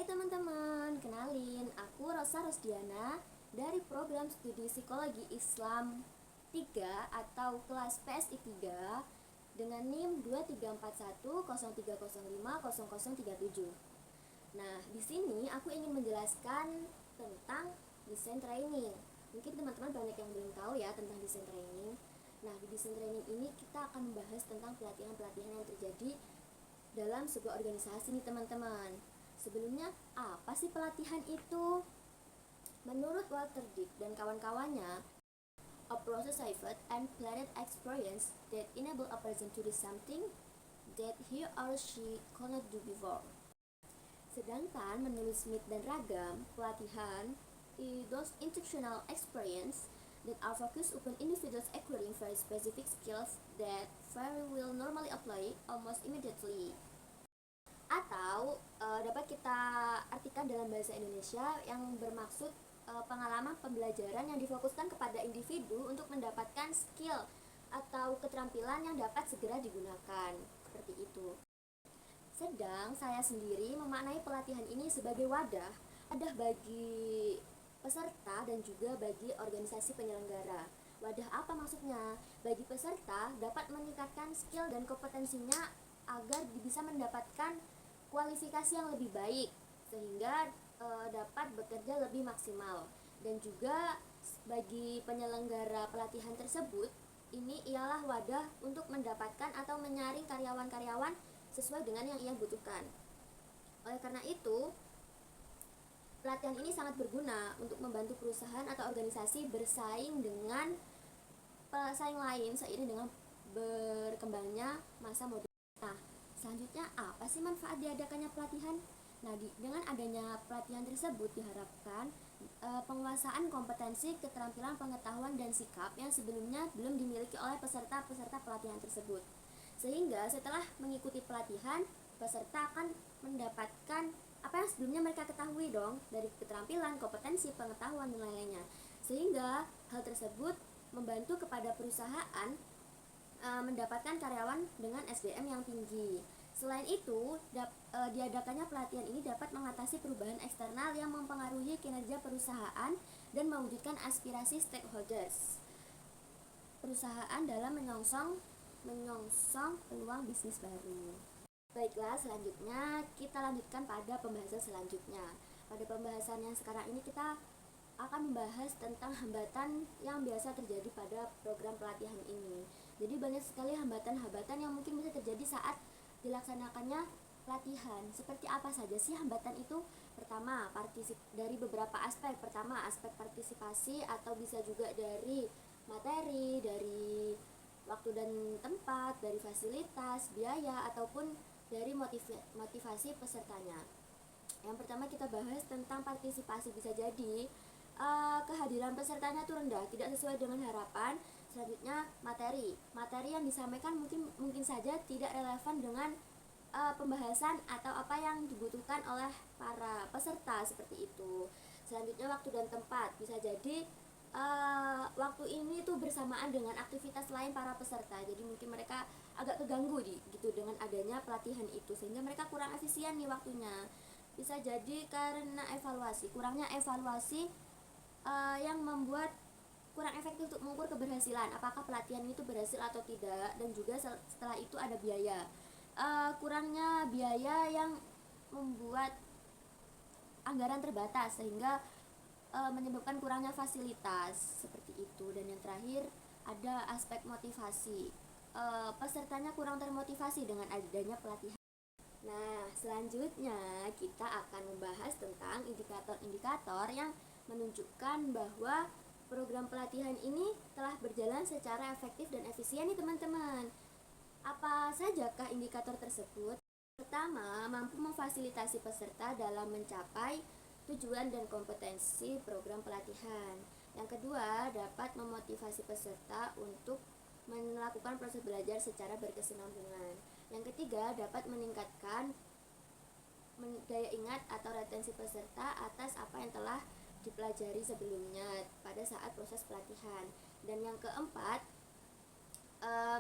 teman-teman, kenalin aku Rosa Rosdiana dari program studi Psikologi Islam 3 atau kelas PSI 3 dengan NIM 234103050037. Nah, di sini aku ingin menjelaskan tentang desain training. Mungkin teman-teman banyak yang belum tahu ya tentang desain training. Nah, di desain training ini kita akan membahas tentang pelatihan-pelatihan yang terjadi dalam sebuah organisasi nih teman-teman. Sebelumnya, apa sih pelatihan itu? Menurut Walter Dick dan kawan-kawannya, a process effort and planned experience that enable a person to do something that he or she could not do before. Sedangkan menurut Smith dan Ragam, pelatihan is those instructional experience that are focused upon individuals acquiring very specific skills that very will normally apply almost immediately. Atau dapat kita artikan dalam bahasa Indonesia yang bermaksud pengalaman pembelajaran yang difokuskan kepada individu untuk mendapatkan skill atau keterampilan yang dapat segera digunakan. Seperti itu. Sedang saya sendiri memaknai pelatihan ini sebagai wadah bagi peserta dan juga bagi organisasi penyelenggara. Wadah apa maksudnya? Bagi peserta dapat meningkatkan skill dan kompetensinya agar bisa mendapatkan kualifikasi yang lebih baik sehingga dapat bekerja lebih maksimal. Dan juga bagi penyelenggara pelatihan tersebut, ini ialah wadah untuk mendapatkan atau menyaring karyawan-karyawan sesuai dengan yang ia butuhkan. Oleh karena itu, pelatihan ini sangat berguna untuk membantu perusahaan atau organisasi bersaing dengan pesaing lain seiring dengan berkembangnya masa modern. Nah, selanjutnya apa sih manfaat diadakannya pelatihan? Nah, dengan adanya pelatihan tersebut diharapkan penguasaan kompetensi, keterampilan, pengetahuan, dan sikap yang sebelumnya belum dimiliki oleh peserta-peserta pelatihan tersebut. Sehingga setelah mengikuti pelatihan, peserta akan mendapatkan apa yang sebelumnya mereka ketahui dong dari keterampilan, kompetensi, pengetahuan, dan lain-lainnya. Sehingga hal tersebut membantu kepada perusahaan mendapatkan karyawan dengan SDM yang tinggi. Selain itu, diadakannya pelatihan ini dapat mengatasi perubahan eksternal yang mempengaruhi kinerja perusahaan dan mewujudkan aspirasi stakeholders perusahaan dalam menyongsong peluang bisnis baru. Baiklah, selanjutnya kita lanjutkan pada pembahasan selanjutnya. Pada pembahasan yang sekarang ini kita akan membahas tentang hambatan yang biasa terjadi pada program pelatihan ini. Jadi banyak sekali hambatan-hambatan yang mungkin bisa terjadi saat dilaksanakannya pelatihan. Seperti apa saja sih hambatan itu? Pertama, dari beberapa aspek. Pertama, aspek partisipasi atau bisa juga dari materi, dari waktu dan tempat, dari fasilitas, biaya, ataupun dari motivasi pesertanya. Yang pertama kita bahas tentang partisipasi. Bisa jadi kehadiran pesertanya itu rendah, tidak sesuai dengan harapan. Selanjutnya materi yang disampaikan mungkin saja tidak relevan dengan pembahasan atau apa yang dibutuhkan oleh para peserta, seperti itu. Selanjutnya waktu dan tempat. Bisa jadi waktu ini tuh bersamaan dengan aktivitas lain para peserta, jadi mungkin mereka agak keganggu gitu dengan adanya pelatihan itu, sehingga mereka kurang efisien nih waktunya. Bisa jadi karena kurangnya evaluasi yang membuat kurang efektif untuk mengukur keberhasilan apakah pelatihan itu berhasil atau tidak. Dan juga setelah itu ada biaya, kurangnya biaya yang membuat anggaran terbatas sehingga menyebabkan kurangnya fasilitas, seperti itu. Dan yang terakhir ada aspek motivasi, pesertanya kurang termotivasi dengan adanya pelatihan. Nah, selanjutnya kita akan membahas tentang indikator-indikator yang menunjukkan bahwa program pelatihan ini telah berjalan secara efektif dan efisien nih teman-teman. Apa sajakah indikator tersebut? Pertama, mampu memfasilitasi peserta dalam mencapai tujuan dan kompetensi program pelatihan. Yang kedua, dapat memotivasi peserta untuk melakukan proses belajar secara berkesinambungan. Yang ketiga, dapat meningkatkan daya ingat atau retensi peserta atas apa yang telah dipelajari sebelumnya pada saat proses pelatihan. Dan yang keempat,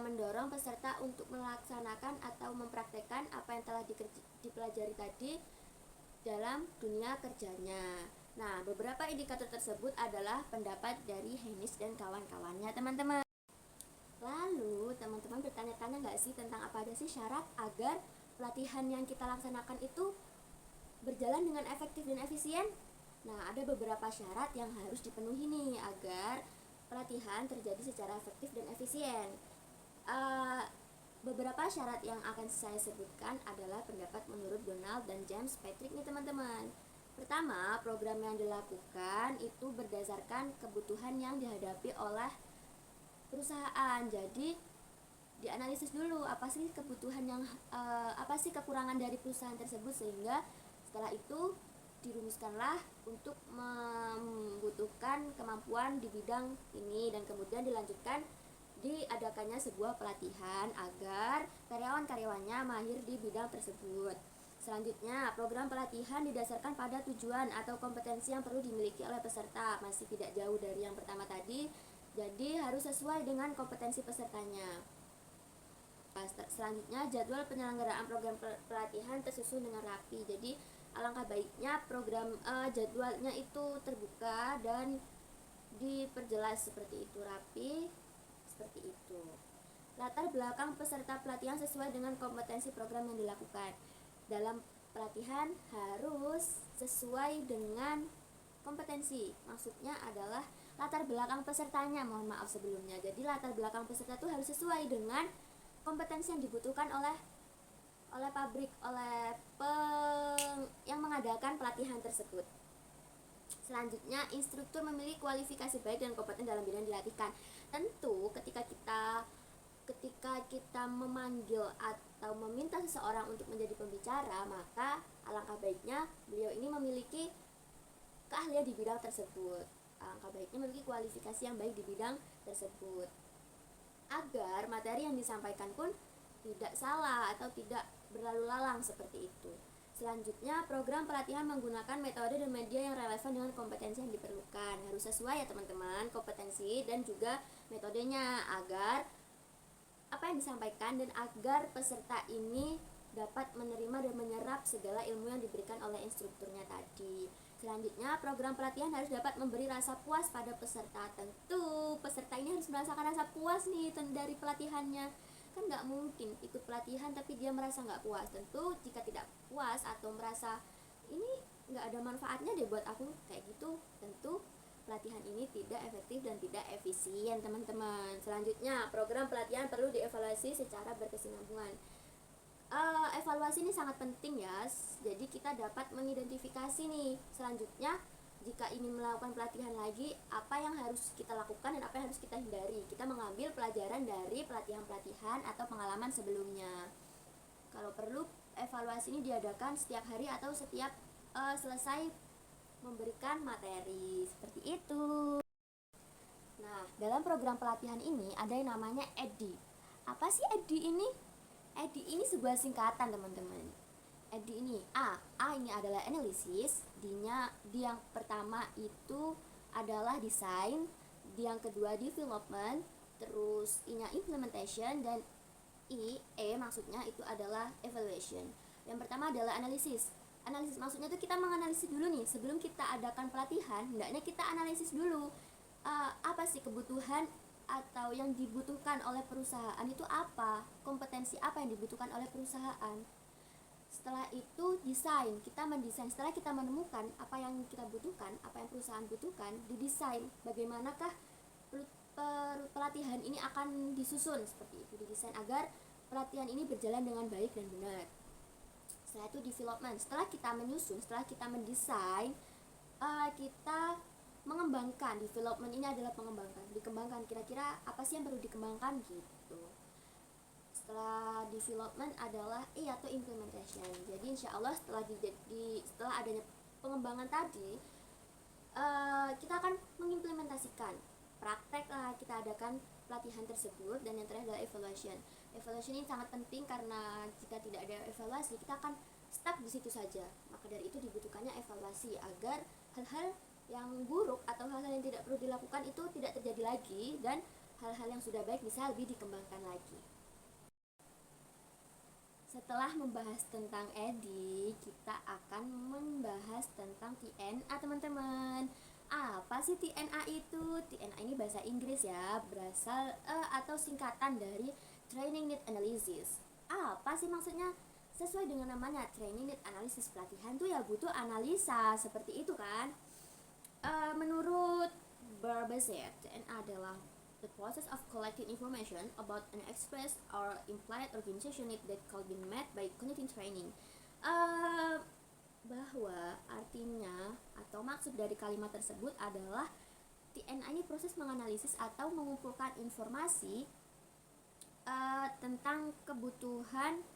mendorong peserta untuk melaksanakan atau mempraktekkan apa yang telah dipelajari tadi dalam dunia kerjanya. Nah, beberapa indikator tersebut adalah pendapat dari Henis dan kawan-kawannya, teman-teman. Lalu, teman-teman bertanya-tanya nggak sih tentang apa aja sih syarat agar pelatihan yang kita laksanakan itu berjalan dengan efektif dan efisien? Nah, ada beberapa syarat yang harus dipenuhi nih agar pelatihan terjadi secara efektif dan efisien. Beberapa syarat yang akan saya sebutkan adalah pendapat menurut Donald dan James Patrick nih, teman-teman. Pertama, program yang dilakukan itu berdasarkan kebutuhan yang dihadapi oleh perusahaan. Jadi dianalisis dulu apa sih kebutuhan yang apa sih kekurangan dari perusahaan tersebut, sehingga setelah itu dirumuskanlah untuk membutuhkan kemampuan di bidang ini, dan kemudian dilanjutkan diadakannya sebuah pelatihan agar karyawan-karyawannya mahir di bidang tersebut. Selanjutnya, program pelatihan didasarkan pada tujuan atau kompetensi yang perlu dimiliki oleh peserta. Masih tidak jauh dari yang pertama tadi, jadi harus sesuai dengan kompetensi pesertanya. Selanjutnya, jadwal penyelenggaraan program pelatihan tersusun dengan rapi. Jadi alangkah baiknya program jadwalnya itu terbuka dan diperjelas seperti itu, rapi seperti itu. Latar belakang peserta pelatihan sesuai dengan kompetensi program yang dilakukan. Dalam pelatihan harus sesuai dengan kompetensi. Maksudnya adalah latar belakang pesertanya, mohon maaf sebelumnya. Jadi latar belakang peserta itu harus sesuai dengan kompetensi yang dibutuhkan oleh pabrik, oleh yang mengadakan pelatihan tersebut. Selanjutnya, instruktur memiliki kualifikasi baik dan kompeten dalam bidang dilatihkan. Tentu ketika kita memanggil atau meminta seseorang untuk menjadi pembicara, maka alangkah baiknya beliau ini memiliki keahlian di bidang tersebut. Alangkah baiknya memiliki kualifikasi yang baik di bidang tersebut, agar materi yang disampaikan pun tidak salah atau tidak berlalu lalang seperti itu. Selanjutnya, program pelatihan menggunakan metode dan media yang relevan dengan kompetensi yang diperlukan. Harus sesuai ya teman-teman, kompetensi dan juga metodenya, agar apa yang disampaikan dan agar peserta ini dapat menerima dan menyerap segala ilmu yang diberikan oleh instrukturnya tadi. Selanjutnya, program pelatihan harus dapat memberi rasa puas pada peserta. Tentu peserta ini harus merasakan rasa puas nih dari pelatihannya. Kan nggak mungkin ikut pelatihan tapi dia merasa nggak puas. Tentu jika tidak puas atau merasa ini nggak ada manfaatnya deh buat aku kayak gitu, tentu pelatihan ini tidak efektif dan tidak efisien, teman-teman. Selanjutnya, program pelatihan perlu dievaluasi secara berkesinambungan. Evaluasi ini sangat penting ya. Jadi kita dapat mengidentifikasi nih selanjutnya, jika ingin melakukan pelatihan lagi, apa yang harus kita lakukan dan apa yang harus kita hindari. Kita mengambil pelajaran dari pelatihan-pelatihan atau pengalaman sebelumnya. Kalau perlu, evaluasi ini diadakan setiap hari atau setiap selesai memberikan materi, seperti itu. Nah, dalam program pelatihan ini ada yang namanya EDI. Apa sih EDI ini? EDI ini sebuah singkatan, teman-teman. EDI ini A ini adalah analisis, D yang pertama itu adalah design, D yang kedua development, terus I-nya implementation, dan E maksudnya itu adalah evaluation. Yang pertama adalah analisis. Analisis maksudnya itu kita menganalisis dulu nih, sebelum kita adakan pelatihan, hendaknya kita analisis dulu apa sih kebutuhan atau yang dibutuhkan oleh perusahaan itu apa, kompetensi apa yang dibutuhkan oleh perusahaan. Setelah itu desain, kita mendesain. Setelah kita menemukan apa yang kita butuhkan, apa yang perusahaan butuhkan, didesain bagaimanakah pelatihan ini akan disusun, seperti itu, didesain agar pelatihan ini berjalan dengan baik dan benar. Setelah itu development, setelah kita menyusun, setelah kita mendesain, kita mengembangkan. Development ini adalah dikembangkan, kira-kira apa sih yang perlu dikembangkan gitu. Setelah development adalah atau implementation. Jadi insya Allah setelah adanya pengembangan tadi, kita akan mengimplementasikan praktek, kita adakan pelatihan tersebut. Dan yang terakhir adalah evaluation. Evaluation ini sangat penting karena jika tidak ada evaluasi, kita akan stuck di situ saja. Maka dari itu dibutuhkannya evaluasi agar hal-hal yang buruk atau hal-hal yang tidak perlu dilakukan itu tidak terjadi lagi, dan hal-hal yang sudah baik bisa lebih dikembangkan lagi. Setelah membahas tentang EDI, kita akan membahas tentang TNA, teman-teman. Apa sih TNA itu? TNA ini bahasa Inggris ya, berasal atau singkatan dari Training Need Analysis. Apa sih maksudnya? Sesuai dengan namanya, Training Need Analysis, pelatihan tuh ya butuh analisa, seperti itu kan? Menurut Barbazet, TNA adalah the process of collecting information about an expressed or implied organization need that can be met by cognitive training. Bahwa artinya atau maksud dari kalimat tersebut adalah TNA ini proses menganalisis atau mengumpulkan informasi tentang kebutuhan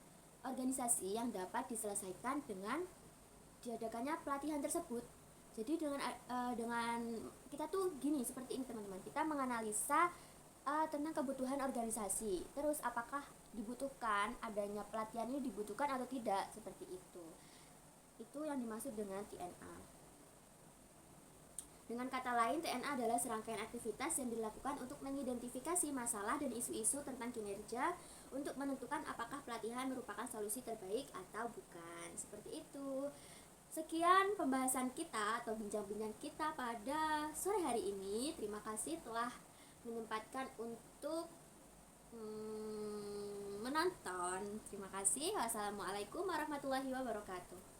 organisasi yang dapat diselesaikan dengan diadakannya pelatihan tersebut. Jadi dengan kita tuh gini, seperti ini teman-teman, kita menganalisa tentang kebutuhan organisasi, terus apakah dibutuhkan adanya pelatihan ini, dibutuhkan atau tidak, seperti itu yang dimaksud dengan TNA. Dengan kata lain, TNA adalah serangkaian aktivitas yang dilakukan untuk mengidentifikasi masalah dan isu-isu tentang kinerja untuk menentukan apakah pelatihan merupakan solusi terbaik atau bukan. Seperti itu. Sekian pembahasan kita atau bincang-bincang kita pada sore hari ini. Terima kasih telah menyempatkan untuk menonton. Terima kasih. Wassalamualaikum warahmatullahi wabarakatuh.